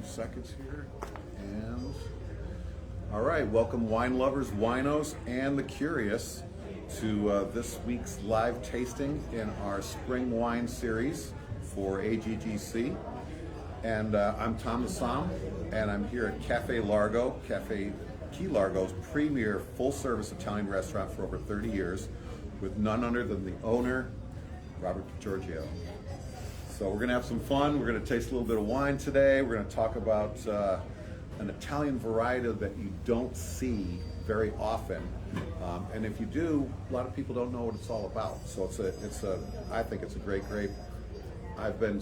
seconds here. And all right, welcome wine lovers, winos, and the curious to this week's live tasting in our spring wine series for AGGC. And I'm Tom Assam, and I'm here at Cafe Largo, Cafe Key Largo's premier full-service Italian restaurant for over 30 years, with none other than the owner, Robert Giorgio. So we're going to have some fun. We're going to taste a little bit of wine today. We're going to talk about an Italian variety that you don't see very often, and if you do, a lot of people don't know what it's all about. So I think it's a great grape. I've been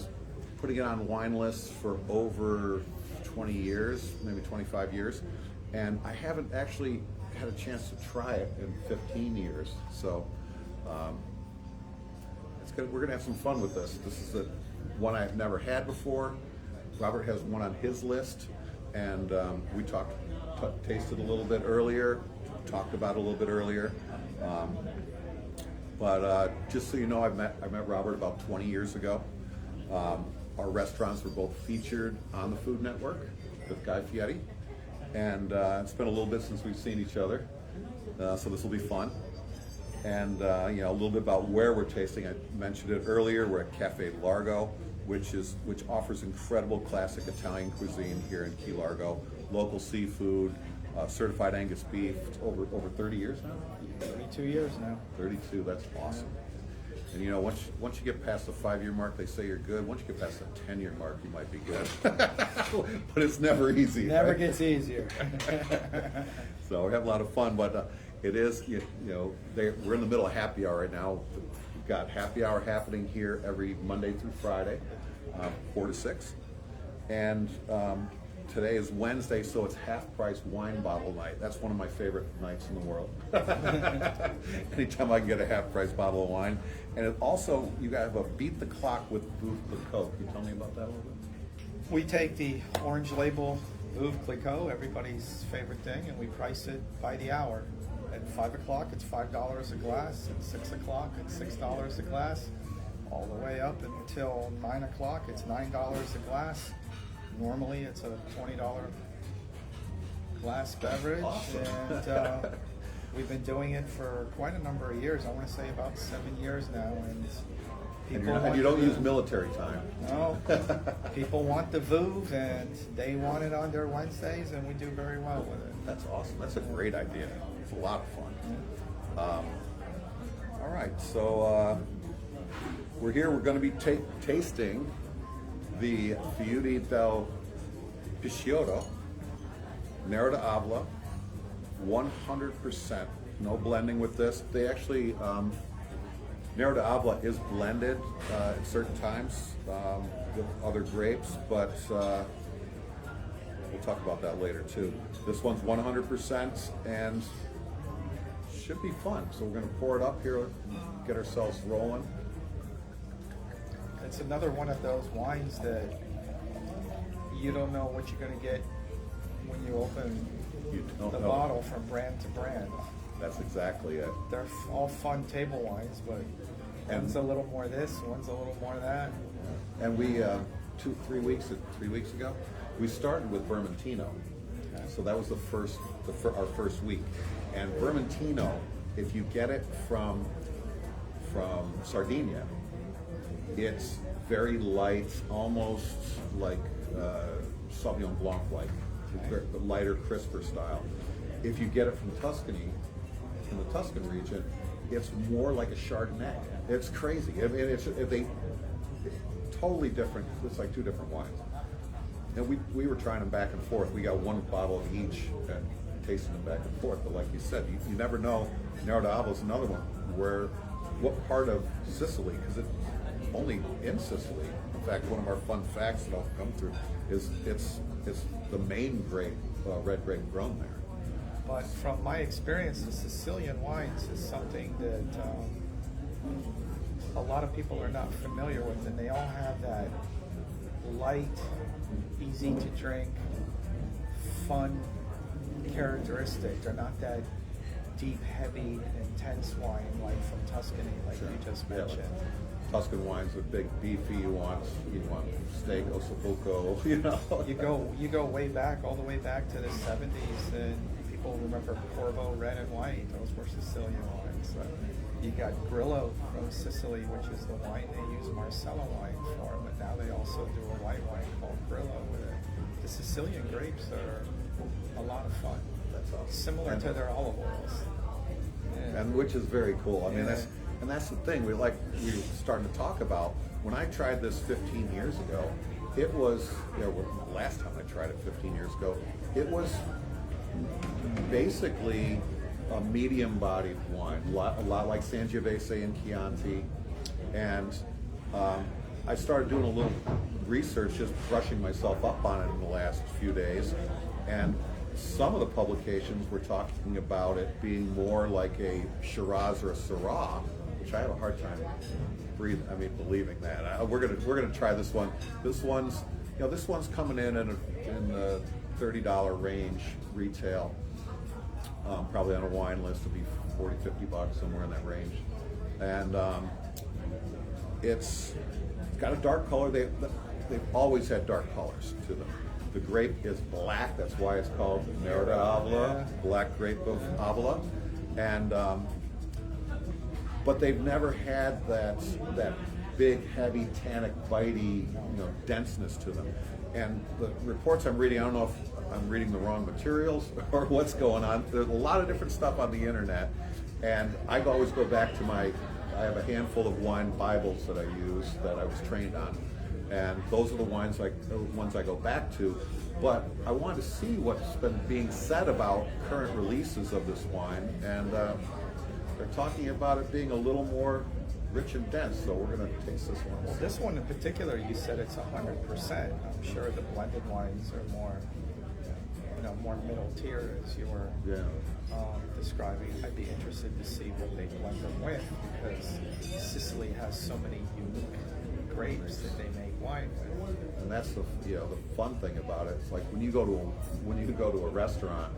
putting it on wine lists for over 20 years, maybe 25 years, and I haven't actually had a chance to try it in 15 years. So we're going to have some fun with this. This is one I've never had before. Robert has one on his list, and we tasted a little bit earlier, talked about it a little bit earlier. But just so you know, I met Robert about 20 years ago. Our restaurants were both featured on the Food Network with Guy Fieri, and it's been a little bit since we've seen each other, so this will be fun. And a little bit about where we're tasting. I mentioned it earlier. We're at Cafe Largo, which offers incredible classic Italian cuisine here in Key Largo. Local seafood, certified Angus beef. It's over 30 years now. 32 years now. 32. That's awesome. And once you get past the 5-year mark, they say you're good. Once you get past the 10-year mark, you might be good. But it's never easy. Never right? gets easier. So we have a lot of fun, but it is, we're in the middle of happy hour right now. We've got happy hour happening here every Monday through Friday, 4 to 6. And today is Wednesday, so it's half-price wine bottle night. That's one of my favorite nights in the world. Anytime I can get a half-price bottle of wine. And it also, you have a beat the clock with Veuve Clicquot. Can you tell me about that a little bit? We take the orange label Veuve Clicquot, everybody's favorite thing, and we price it by the hour. At 5 o'clock, it's $5 a glass. At 6 o'clock, it's $6 a glass. All the way up until 9 o'clock, it's $9 a glass. Normally, it's a $20 glass beverage. Awesome. And we've been doing it for quite a number of years. I want to say about 7 years now. And you don't use military time. No, people want the Veuve, and they want it on their Wednesdays, and we do very well with it. That's awesome. That's a great idea. It's a lot of fun. All right, so we're here. We're going to be tasting the Fiori del Picciotto, Nero d'Avola, 100%. No blending with this. They actually, Nero d'Avola is blended at certain times with other grapes, but we'll talk about that later too. This one's 100% and should be fun. So we're going to pour it up here, get ourselves rolling. It's another one of those wines that you don't know what you're going to get when you open the bottle from brand to brand. That's exactly it. They're all fun table wines, but one's a little more this, one's a little more that. And we, 3 weeks ago, we started with Vermentino. So that was our first week. And Vermentino, if you get it from Sardinia, it's very light, almost like Sauvignon Blanc like, the lighter, crisper style. If you get it from Tuscany, from the Tuscan region, it's more like a Chardonnay. It's crazy. I mean, it's totally different. It's like two different wines. And we were trying them back and forth. We got one bottle of each and tasting them back and forth. But like you said, you never know. Nero d'Avola is another one. What part of Sicily? Because it's only in Sicily. In fact, one of our fun facts that I'll come through is it's the main grape, red grape grown there. But from my experience, the Sicilian wines is something that a lot of people are not familiar with, and they all have that light, easy to drink, fun characteristic. They're not that deep, heavy, intense wine like from Tuscany, like you just mentioned. Tuscan wines are big, beefy. You want steak, ossobuco. You go way back, all the way back to the 70s, and people remember Corvo Red and White. Those were Sicilian wines. You got Grillo from Sicily, which is the wine they use Marsala wine for, but now they also do a white wine called Grillo with it. The Sicilian grapes are a lot of fun. That's awesome. Similar to their olive oils. Yeah. And which is very cool. I mean, that's the thing we were starting to talk about. When I tried this 15 years ago, it was, last time I tried it 15 years ago, it was basically a medium-bodied wine, a lot like Sangiovese and Chianti. And I started doing a little research, just brushing myself up on it in the last few days. And some of the publications were talking about it being more like a Shiraz or a Syrah, which I have a hard time believing that. We're gonna try this one. This one's coming in the $30 range retail. Probably on a wine list it'll be $40-50 somewhere in that range. And it's got a dark color. They've always had dark colors to them. The grape is black. That's why it's called Nero de Avola, black grape of Avola. And but they've never had that big, heavy, tannic, bitey, denseness to them. And the reports I'm reading, I don't know if I'm reading the wrong materials or what's going on. There's a lot of different stuff on the internet, and I always go back to I have a handful of wine Bibles that I use that I was trained on, and those are the ones I go back to. But I wanted to see what's been being said about current releases of this wine, and they're talking about it being a little more rich and dense, so we're going to taste this one. Well, this one in particular, you said it's 100%. I'm sure the blended wines are more, more middle tier, as you were describing. I'd be interested to see what they blend them with, because Sicily has so many unique grapes that they make wine with. And that's the fun thing about it. It's like when you go to a restaurant,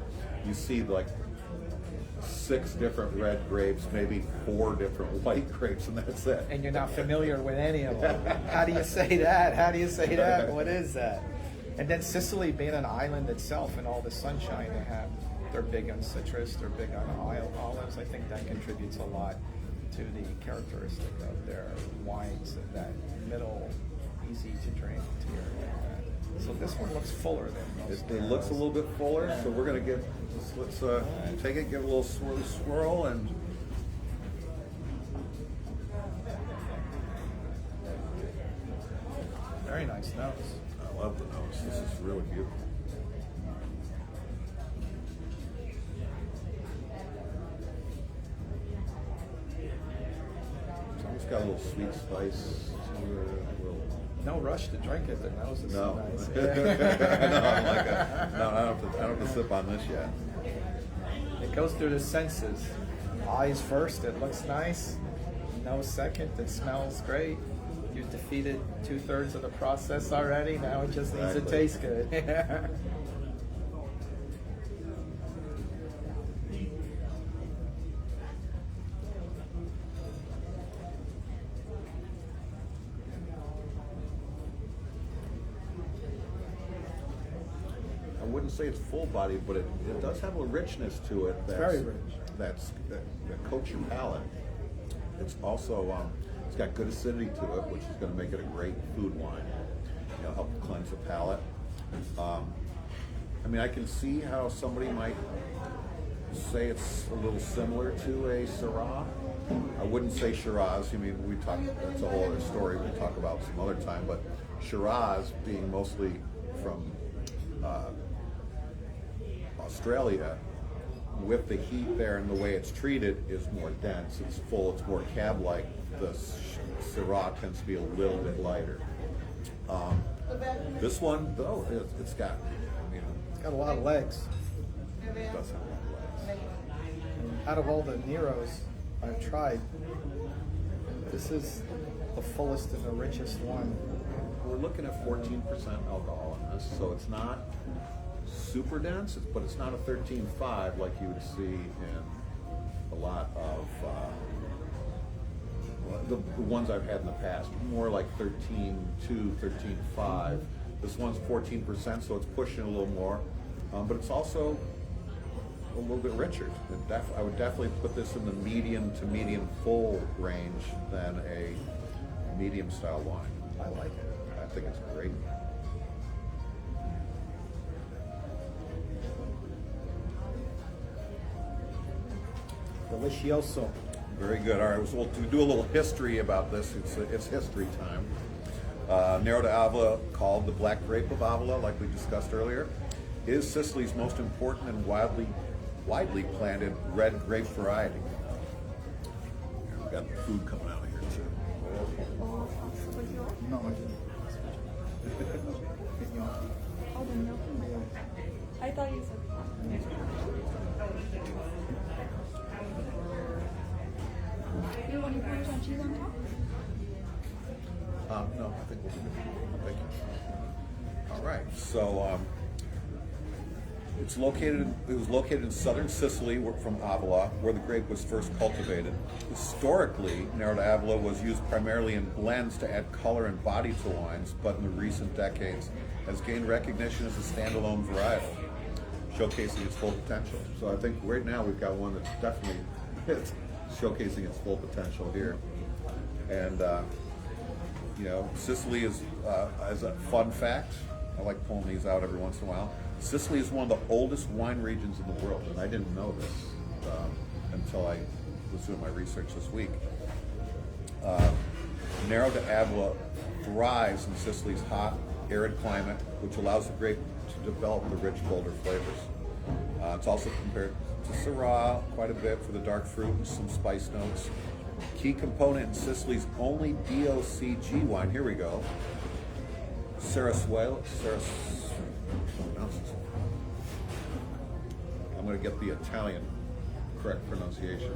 you see like 6 different red grapes, maybe 4 different white grapes, and that's it. And you're not familiar with any of them. How do you say that? How do you say that? What is that? And then Sicily being an island itself and all the sunshine they're big on citrus, they're big on olives. I think that contributes a lot to the characteristic of their wines, and that middle, easy to drink tier like that. So this one looks fuller than most. It looks a little bit fuller, so we're going to let's take it, give it a little swirl, and very nice nose. I love the nose. This is really beautiful. It's almost got a little sweet spice. No rush to drink it. The nose is No. so nice. No, I don't have to sip on this yet. It goes through the senses. Eyes first, it looks nice. Nose second, it smells great. You've defeated 2/3 of the process already. Now it just needs to taste good. I wouldn't say it's full bodied, but it does have a richness to it. That's very rich. That coats your palate. It's also it's got good acidity to it, which is going to make it a great food wine. Help cleanse the palate. I can see how somebody might say it's a little similar to a Syrah. I wouldn't say Shiraz. That's a whole other story we'll talk about some other time. But Shiraz, being mostly from Australia, with the heat there and the way it's treated, is more dense. It's full. It's more cab-like. The Syrah tends to be a little bit lighter. This one, though, it's got Got a lot of legs. it does have a lot of legs. Out of all the Neros I've tried, this is the fullest and the richest one. We're looking at 14% alcohol in this, so it's not super dense, but it's not a 13.5 like you would see in a lot of the ones I've had in the past, more like 13.2, 13.5. This one's 14%, so it's pushing a little more, but it's also a little bit richer. I would definitely put this in the medium to medium full range than a medium style wine. I like it. I think it's great. Delicioso. Very good. All right, so we'll do a little history about this. It's history time. Nero d'Avola, called the Black Grape of Avola, like we discussed earlier, is Sicily's most important and widely planted red grape variety. We've got food coming out of here too. No, I didn't. Oh, the milk in my mouth. I thought you said. You want to put some cheese on top? No, I think we'll do it. Thank you. All right, so it was located in southern Sicily from Avola, where the grape was first cultivated. Historically, Nero d'Avola was used primarily in blends to add color and body to wines, but in the recent decades has gained recognition as a standalone varietal, showcasing its full potential. So I think right now we've got one that's definitely showcasing its full potential here. And Sicily is, as a fun fact, I like pulling these out every once in a while. Sicily is one of the oldest wine regions in the world, and I didn't know this until I was doing my research this week. Nero d'Avola thrives in Sicily's hot, arid climate, which allows the grape to develop the rich, bolder flavors. It's also compared to Syrah quite a bit for the dark fruit and some spice notes. Key component in Sicily's only DOCG wine, here we go, Sarasuelo. I'm going to get the Italian correct pronunciation.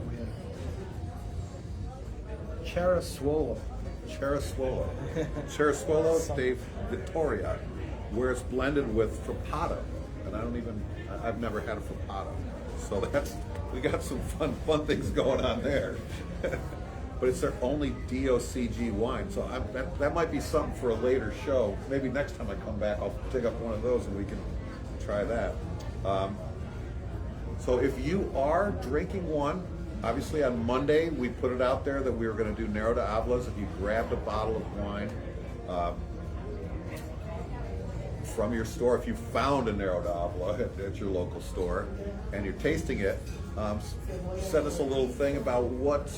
Cerasuolo. Cerasuelo de Vittoria, where it's blended with Frappato, and I've never had a Frappato, so we got some fun things going on there. But it's their only DOCG wine, so that might be something for a later show. Maybe next time I come back, I'll dig up one of those and we can try that. So if you are drinking one, obviously on Monday we put it out there that we were going to do Nero d'Avolas. If you grabbed a bottle of wine from your store, if you found a Nero d'Avola at your local store and you're tasting it, send us a little thing about what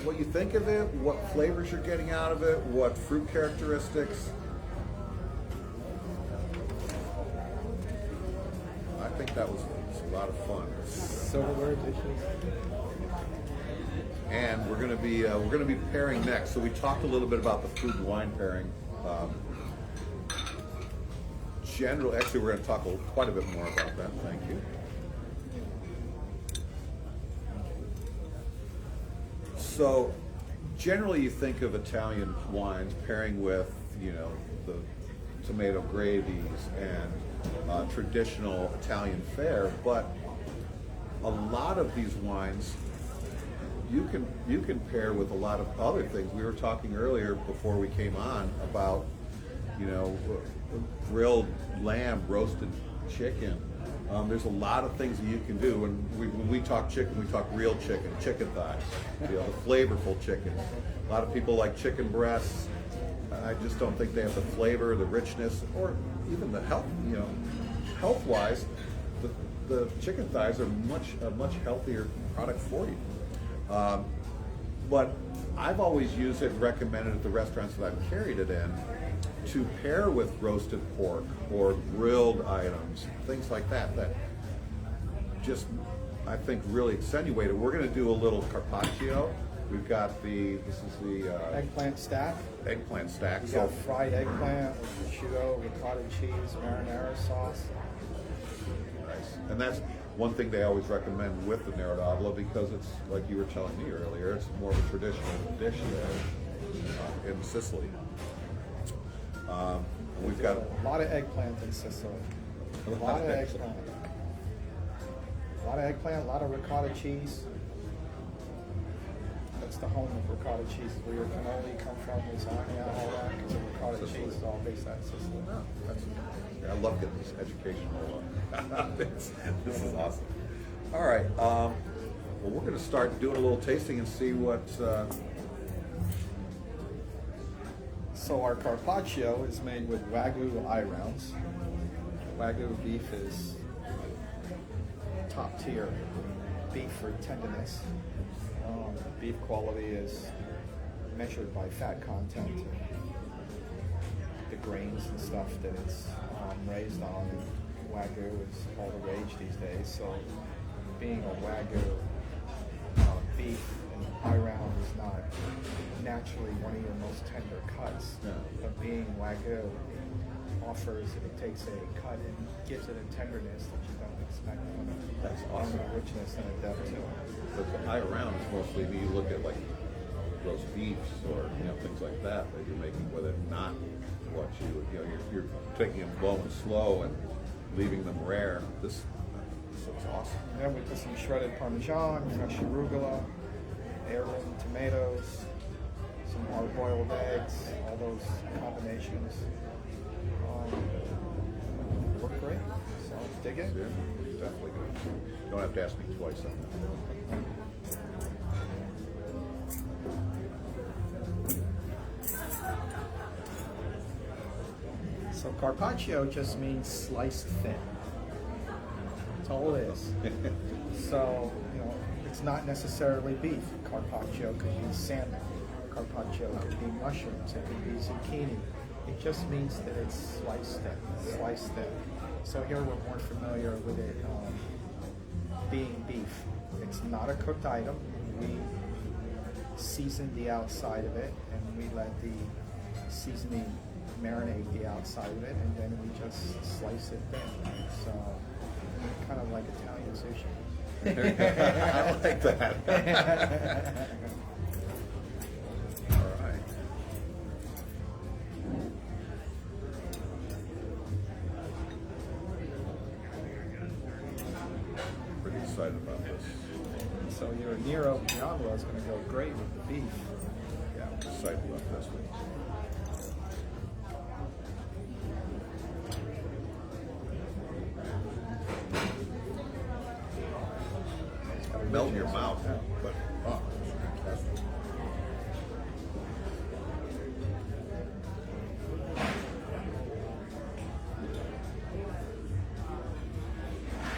you think of it, what flavors you're getting out of it, what fruit characteristics. I think that was a lot of fun. Silverware dishes. And we're going to be pairing next. So we talked a little bit about the food and wine pairing. Actually, we're going to talk quite a bit more about that. Thank you. So, generally, you think of Italian wines pairing with, the tomato gravies and traditional Italian fare, but a lot of these wines you can pair with a lot of other things. We were talking earlier before we came on about, grilled lamb, roasted chicken. There's a lot of things that you can do. When we talk chicken, we talk real chicken thighs, the flavorful chicken. A lot of people like chicken breasts. I just don't think they have the flavor, the richness, or even the health. Health-wise, the chicken thighs are a much healthier product for you. But I've always used it, recommended at the restaurants that I've carried it in, to pair with roasted pork or grilled items, things like that just, I think, really accentuate it. We're going to do a little carpaccio. We've got this is the Eggplant stack. Eggplant stack. You got fried eggplant with prosciutto, ricotta cheese, marinara sauce. Nice. And that's one thing they always recommend with the Nero d'Avola, because it's, like you were telling me earlier, it's more of a traditional dish there in Sicily. We've got a lot of eggplant in Sicily. A lot of eggplant. A lot of eggplant, a lot of ricotta cheese. That's the home of ricotta cheese. Where your cannoli come from, lasagna, all that. Because ricotta Sicily. cheese is all based out of Sicily. Yeah, I love getting this educational. This is awesome. All right. Well, we're going to start doing a little tasting and see what. So our carpaccio is made with Wagyu eye rounds. Wagyu beef is top tier beef for tenderness. Beef quality is measured by fat content, and the grains and stuff that it's raised on. And Wagyu is all the rage these days. So being a Wagyu beef and eye round is not naturally one of your most tender cuts, but being Wagyu offers, it takes a cut and gives it a tenderness that you don't expect. That's And awesome. a richness and a depth to it. But the eye around is mostly you look at like roast beefs or things like that you're making with it, not what you're taking them low and slow and leaving them rare. This looks awesome. Then we put some shredded Parmesan, fresh arugula, heirloom tomatoes, some hard-boiled eggs, all those combinations work great. So dig it. Yeah, definitely good. Don't have to ask me twice on that. So carpaccio just means sliced thin. That's all it is. So, it's not necessarily beef. Carpaccio could be salmon. Carpaccio could be mushrooms. It could be zucchini. It just means that it's sliced thin. So here we're more familiar with it being beef. It's not a cooked item. We season the outside of it, and we let the seasoning marinate the outside of it, and then we just slice it thin. So kind of like Italian sushi. I like that. All right. Pretty excited about this. So your Nero Avola is going to go great with the beef. Yeah, I'm excited about this one. Melt in your mouth, but it's fantastic.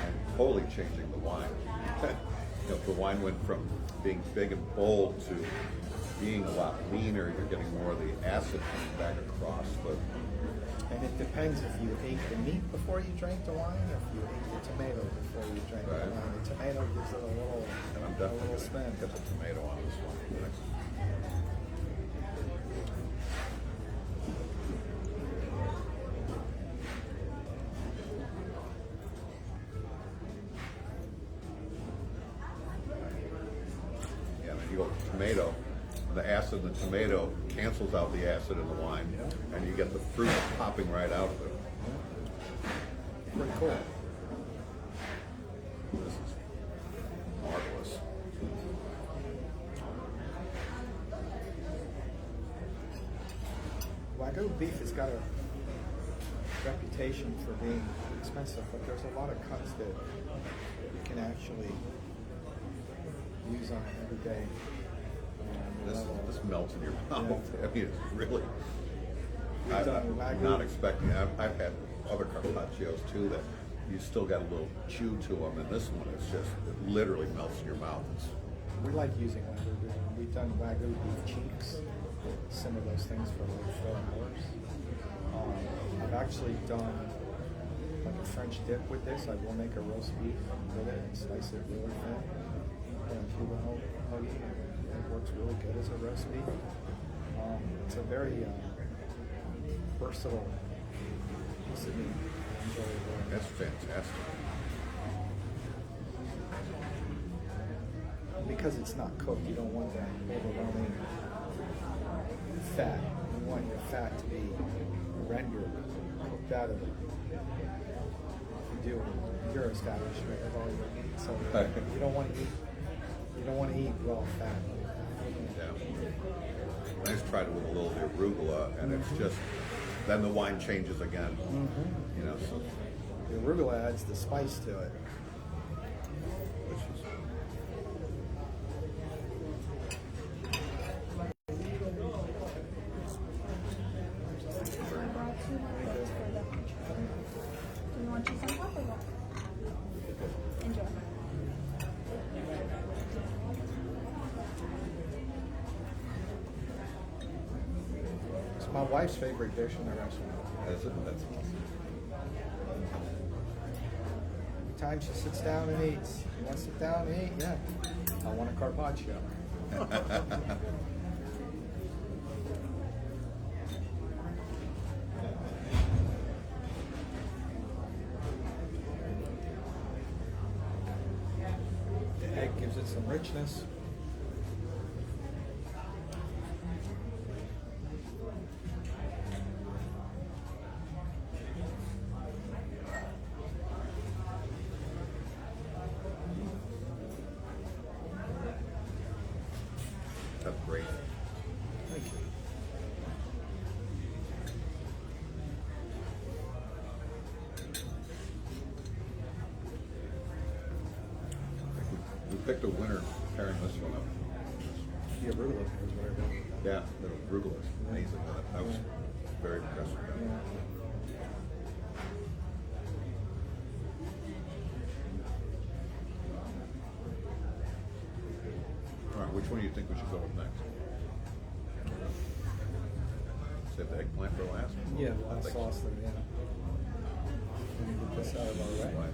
I'm totally changing the wine. The wine went from being big and bold to being a lot leaner. You're getting more of the acid coming back across the. And it depends if you ate the meat before you drank the wine, or if you ate the tomato before you drank the Right. wine. The tomato gives it a little, And I'm a definitely little spin. get the tomato on this one. Yeah, then you go with tomato. The acid in the tomato cancels out the acid in the wine, and you get the fruit popping right out of it. Pretty cool. This is marvelous. Wagyu beef has got a reputation for being expensive, but there's a lot of cuts that you can actually use on an everyday level. This melts in your mouth. Yeah. I mean, it's really. We've done I'm Wagyu. not expecting. I've had other carpaccios too that you still got a little chew to them, and this one is just it literally melts in your mouth. We like using Wagyu beef. We've done Wagyu beef cheeks, some of those things for like $4. I've actually done like a French dip with this. I will make a roast beef with it and slice it really thin. Put a Cuban hoagie, and it works really good as a roast beef. It's a very versatile piece of meat. I enjoy it very much. That's fantastic. Because it's not cooked, you don't want that overwhelming fat. You want your fat to be rendered, cooked out of it. If you do in your establishment of all your meat, so you don't want to eat raw fat. I just tried it with a little bit of arugula, and it's just, then the wine changes again. You know, so, The arugula adds the spice to it. which is, I brought 2 margaritas for the future. Do you want cheese on top or what? Enjoy. It's my wife's favorite dish in the restaurant. that's awesome. Every time she sits down and eats, you want to sit down and eat? Yeah. I want a carpaccio. The egg gives it some richness. That's great. Thank you. We picked a winner pairing this one up. The arugula is very good. Yeah, the arugula is amazing. I was very impressed with that. Yeah. All right, which one do you think we should go with next? Save the eggplant for last? Yeah, I last think sauce so. there, yeah. Let me get this out of our way. Right.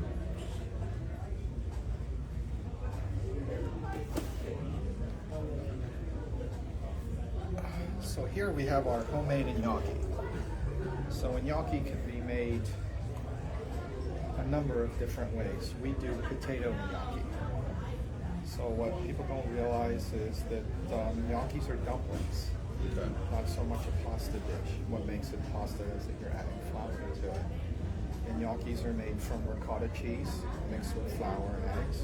So here we have our homemade gnocchi. So a gnocchi can be made a number of different ways. We do potato gnocchi. So what people don't realize is that gnocchis are dumplings, Okay. not so much a pasta dish. What makes it pasta is that you're adding flour to it. And gnocchis are made from ricotta cheese mixed with flour and eggs,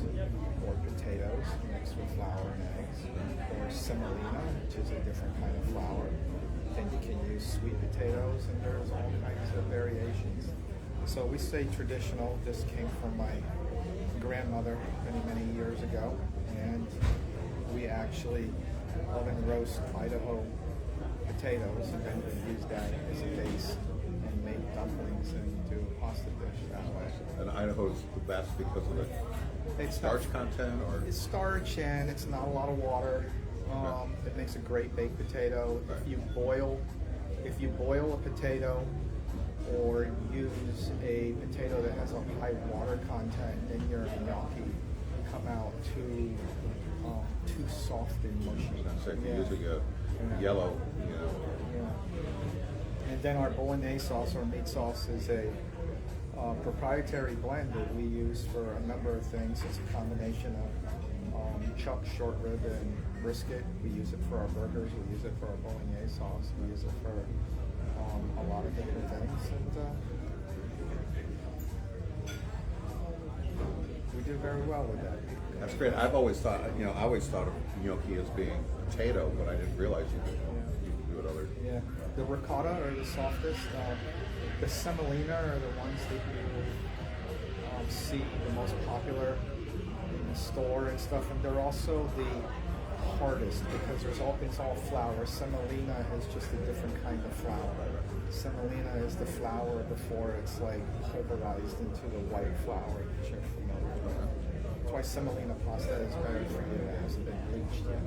or potatoes mixed with flour and eggs, or semolina, which is a different kind of flour. Then you can use sweet potatoes, and there's all kinds of variations. So we say traditional. This came from my grandmother many, many years ago, and we actually oven roast Idaho potatoes, and then we use that as a base and make dumplings and do a pasta dish that way. And Idaho's the best because of the It's starch not- content, or It's starch and it's not a lot of water. It makes a great baked potato. Right. If you boil a potato or use a potato that has a high water content, then your gnocchi come out too soft and mushy. so if you're Yeah. using a Yeah. yellow, you know, Yeah. And then our bolognese sauce or meat sauce is a proprietary blend that we use for a number of things. It's a combination of chuck, short rib, and brisket. We use it for our burgers. We use it for our bolognese sauce. We use it for a lot of different things. And we do very well with that. that's great. I've always thought, I always thought of gnocchi as being potato, but I didn't realize you could do it other. Yeah, the ricotta are the softest. The semolina are the ones that you see the most popular in the store and stuff, and they're also the hardest because it's all flour. Semolina is just a different kind of flour. Semolina is the flour before it's like pulverized into the white flour that you're familiar with. That's why semolina pasta is better for you. It hasn't been bleached yet.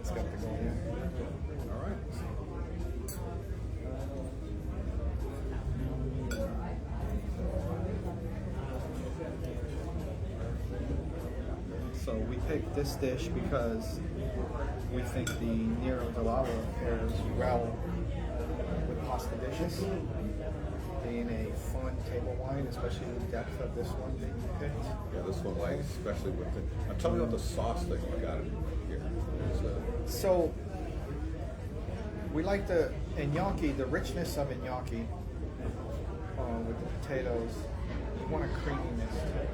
It's got to go in. All right. So we picked this dish because we think the Nero Avola pairs well with pasta dishes. Being a fun table wine, especially the depth of this one that you picked. Yeah, this one, like, especially with the. Tell me about the sauce that you got in here. So we like the gnocchi, the richness of a gnocchi with the potatoes. You want a creaminess to it.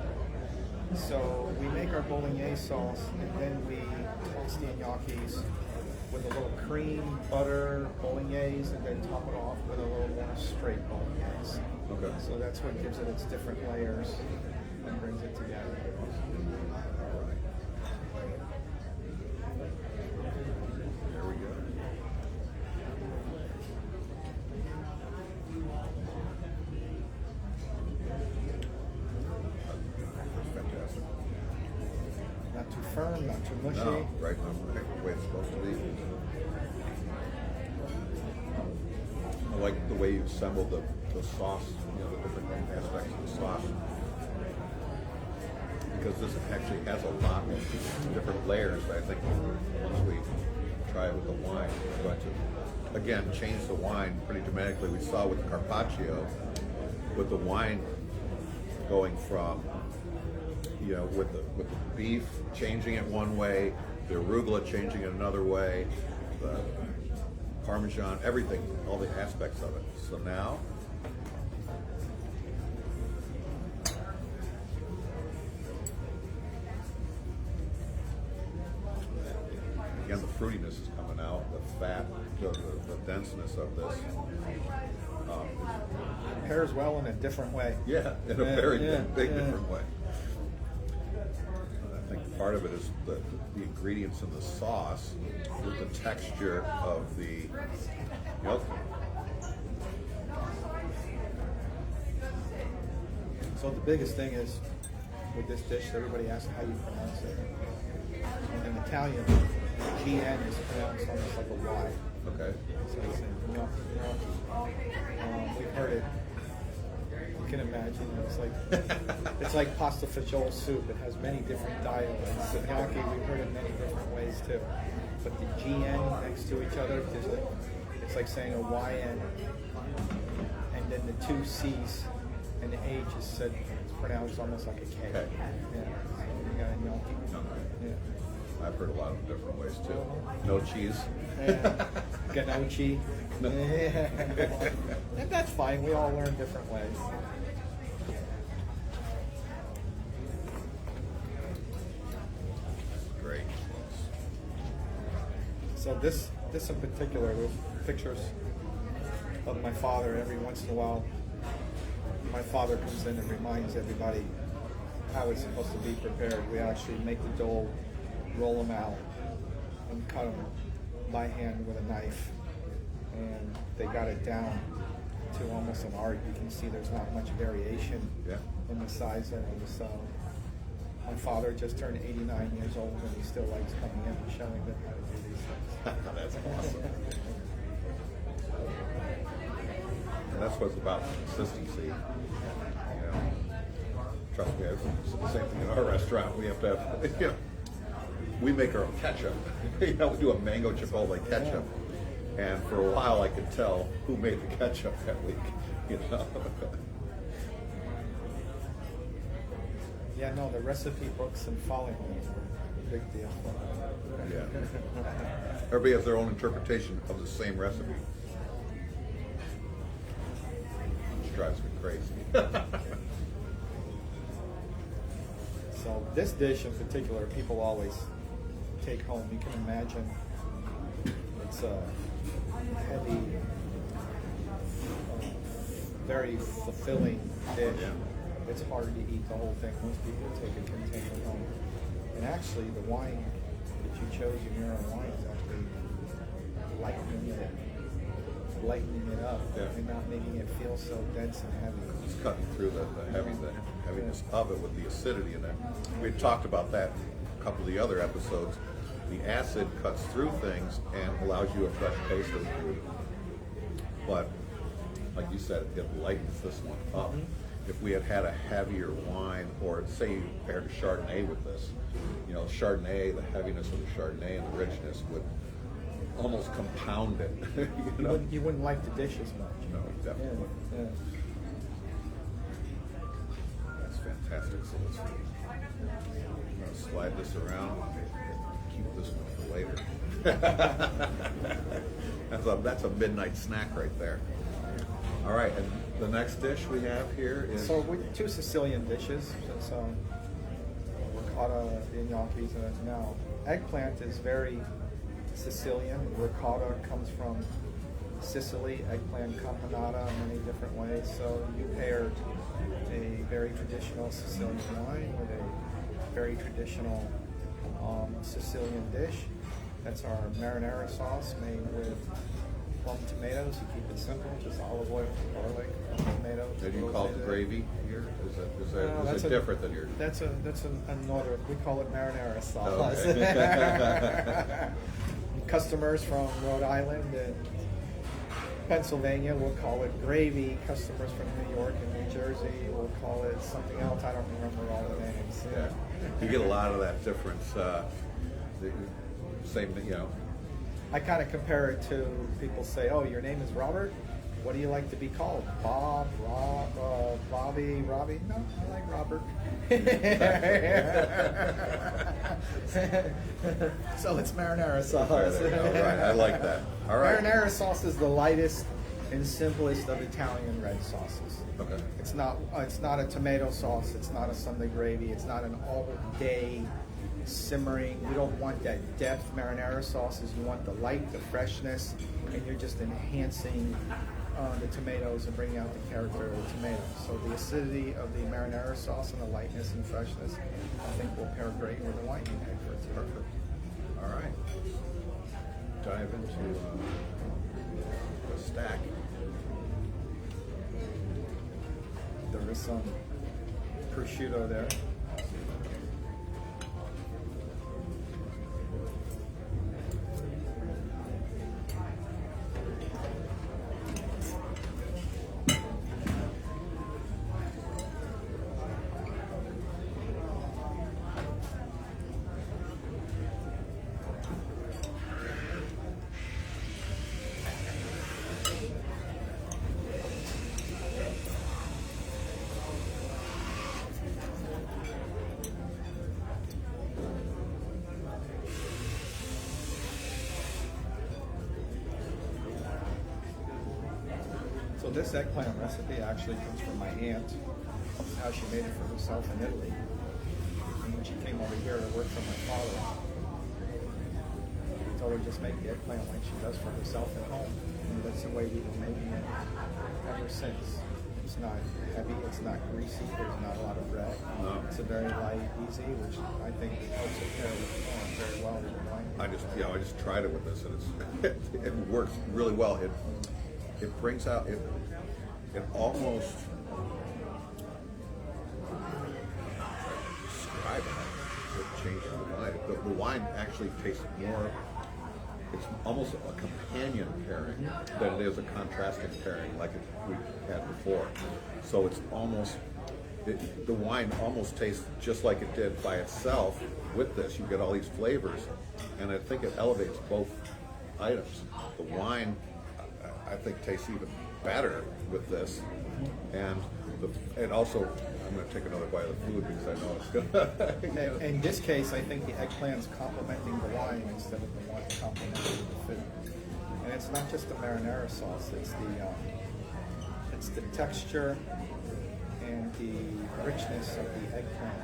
So we make our bolognese sauce, and then we toss the gnocchis with a little cream, butter, bolognese, and then top it off with a little more straight bolognese. Okay. So that's what gives it its different layers and brings it together. All right. There we go. Fantastic. Not too firm, not too mushy. No, right, the way it's supposed to be. I like the way you assembled the sauce, the different aspects of the sauce. Because this actually has a lot of different layers. I think once we try it with the wine, it's going to, again, change the wine pretty dramatically. We saw with the Carpaccio, with the wine going from, with the beef changing it one way, the arugula changing it another way, the Parmesan, everything, all the aspects of it. So now, again, the fruitiness is coming out, the fat, the denseness of this. Pairs well in a different way. Yeah, in a very big different way. I think part of it is the ingredients in the sauce with the texture of the milk. So the biggest thing is with this dish, everybody asks how you pronounce it. In Italian, GN is pronounced almost like a Y. Okay. So it's gnocchi. We've heard it. You can imagine it's like pasta fagioli soup. It has many different dialects. So gnocchi, we've heard it many different ways too. But the GN next to each other, it's like saying a YN, and then the two C's and the H is said. It's pronounced almost like a K. Okay. Yeah. So you got a gnocchi. Yeah. I've heard a lot of different ways too. No cheese. Gnocchi. No. And that's fine. We all learn different ways. Great. So this in particular, there's pictures of my father. Every once in a while, my father comes in and reminds everybody how it's supposed to be prepared. We actually make the dough, roll them out, and cut them by hand with a knife. And they got it down to almost an art. You can see there's not much variation in the size of them. So my father just turned 89 years old, and he still likes coming in and showing them how to do these things. That's awesome. And that's what's about consistency. Trust me, it's the same thing in our restaurant. We have to have, we make our own ketchup. We do a mango chipotle ketchup. And for a while, I could tell who made the ketchup that week. Yeah, no, the recipe books and following them are a big deal. Yeah. Everybody has their own interpretation of the same recipe. Which drives me crazy. So this dish in particular, people always take home. You can imagine it's a heavy, very fulfilling dish. Yeah. It's hard to eat the whole thing. Most people take a container home. And actually, the wine that you chose in your own wine is actually lightening it up and not making it feel so dense and heavy. It's cutting through the heaviness of it with the acidity in it. We had talked about that in a couple of the other episodes. The acid cuts through things and allows you a fresh taste of the food. But, like you said, it lightens this one up. Mm-hmm. If we had had a heavier wine, or say you paired a Chardonnay with this, Chardonnay, the heaviness of the Chardonnay and the richness would almost compound it. You wouldn't like the dish as much. No, definitely. Yeah. That's fantastic. So I'm going to slide this around and keep this one for later. That's a midnight snack right there. All right, and the next dish we have here is... So we two Sicilian dishes. So ricotta, the gnocchis, and now eggplant is very Sicilian. Ricotta comes from Sicily. Eggplant campanata in many different ways. So you paired a very traditional Sicilian wine with a very traditional Sicilian dish. That's our marinara sauce made with plum tomatoes. You keep it simple, just olive oil, garlic, tomatoes. Did you call it gravy here? Is it different than yours? That's a northern. We call it marinara sauce. Oh, okay. Customers from Rhode Island and Pennsylvania will call it gravy. Customers from New York and New Jersey will call it something else. I don't remember all the names. Yeah. You get a lot of that difference. Same, you know. I kind of compare it to people say, "Oh, your name is Robert. What do you like to be called? Bob, Rob, Bobby, Robbie?" No, I like Robert. So it's marinara sauce. All right, I like that. All right. Marinara sauce is the lightest and simplest of Italian red sauces. Okay. It's not a tomato sauce. It's not a Sunday gravy. It's not an all-day simmering. You don't want that depth. Marinara sauces. You want the light, the freshness, and you're just enhancing the tomatoes and bringing out the character of the tomato. So the acidity of the marinara sauce and the lightness and freshness, I think, will pair great with the wine you make for it. Perfect. All right. Dive into the stack. There is some prosciutto there. So this eggplant recipe actually comes from my aunt, how she made it for herself in Italy. And when she came over here to work for my father, we told her just make the eggplant like she does for herself at home. And that's the way we've been making it ever since. It's not heavy, it's not greasy, there's not a lot of bread. No. It's a very light, easy, which I think helps it pair with very well with the wine. I just tried it with this, and it works really well. It brings out it almost describe it changes the wine. The wine actually tastes more. It's almost a companion pairing than it is a contrasting pairing like we had before. So it's almost the wine almost tastes just like it did by itself. With this, you get all these flavors, and I think it elevates both items. The wine, I think, tastes even better with this, and also I'm going to take another bite of the food because I know it's going to. In this case, I think the eggplant's complementing the wine instead of the wine complementing the food. And it's not just the marinara sauce; it's the texture and the richness of the eggplant.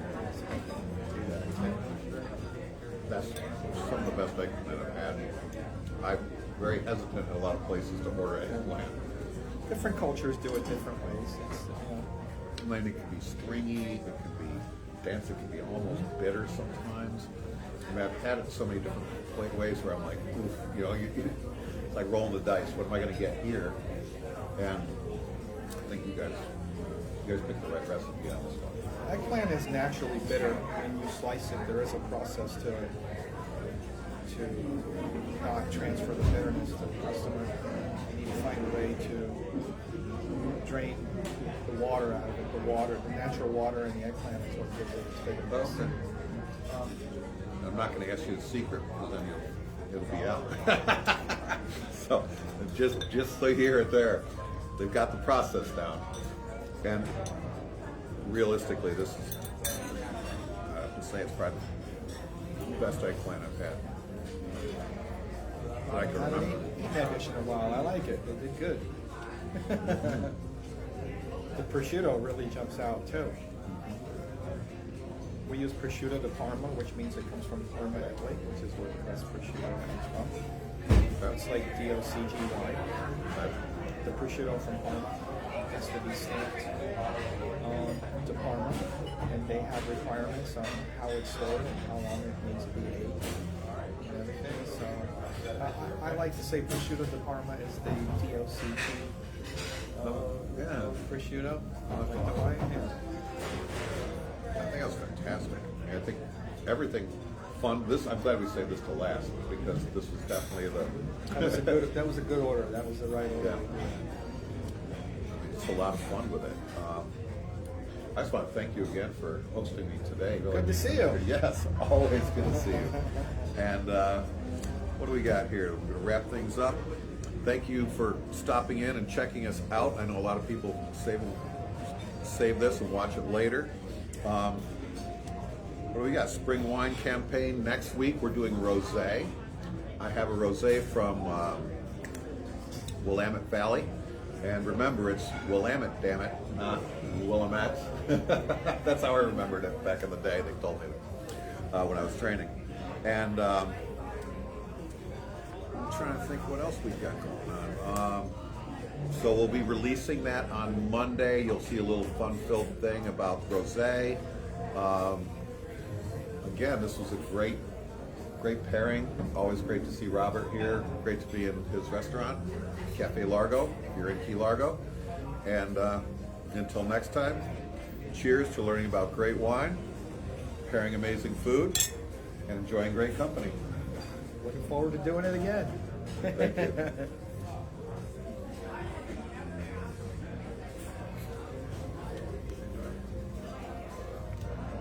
That's some of the best eggplant I've had. I'm very hesitant in a lot of places to order eggplant. Different cultures do it different ways. And it can be stringy, it can be dense, it can be almost bitter sometimes. I mean, I've had it so many different ways where I'm like, oof, it's like rolling the dice. What am I going to get here? And I think you guys picked the right recipe on this one. Eggplant is naturally bitter when you slice it. There is a process to it to not transfer the bitterness to the customer. You need to find a way to drain the water out of it. The natural water in the eggplant is what gives it its bitterness. Okay. I'm not going to ask you the secret because then it'll be out. So just so you hear it there, they've got the process down. And realistically, this is, I have to say, it's probably the best eggplant I've had. I can I haven't remember. eaten that dish in a while. I like it. They did good. The prosciutto really jumps out too. We use prosciutto de Parma, which means it comes from Parma, Italy, which is where the best prosciutto comes from. It's like DOCG wine. The prosciutto from Parma has to be stamped to Parma, and they have requirements on how it's stored and how long it needs to be aged and everything. So I like to say prosciutto de Parma is the DOCG prosciutto. Like the wine, I think that was fantastic. I think everything fun. I'm glad we saved this to last because this was definitely that was a good order. That was the right order. Yeah. It's a lot of fun with it. I just want to thank you again for hosting me today. Really. Good to see you. Yes, always good to see you. And what do we got here? We're going to wrap things up. Thank you for stopping in and checking us out. I know a lot of people save this and watch it later. What do we got? Spring wine campaign next week. We're doing rosé. I have a rosé from Willamette Valley. And remember, it's Willamette, damn it, not Willamette. That's how I remembered it back in the day. They told me when I was training. And I'm trying to think what else we've got going on. So we'll be releasing that on Monday. You'll see a little fun-filled thing about rosé. Again, this was a great pairing. Always great to see Robert here. Great to be in his restaurant, Cafe Largo, if you're in Key Largo. And until next time, cheers to learning about great wine, pairing amazing food, and enjoying great company. Looking forward to doing it again. Thank you.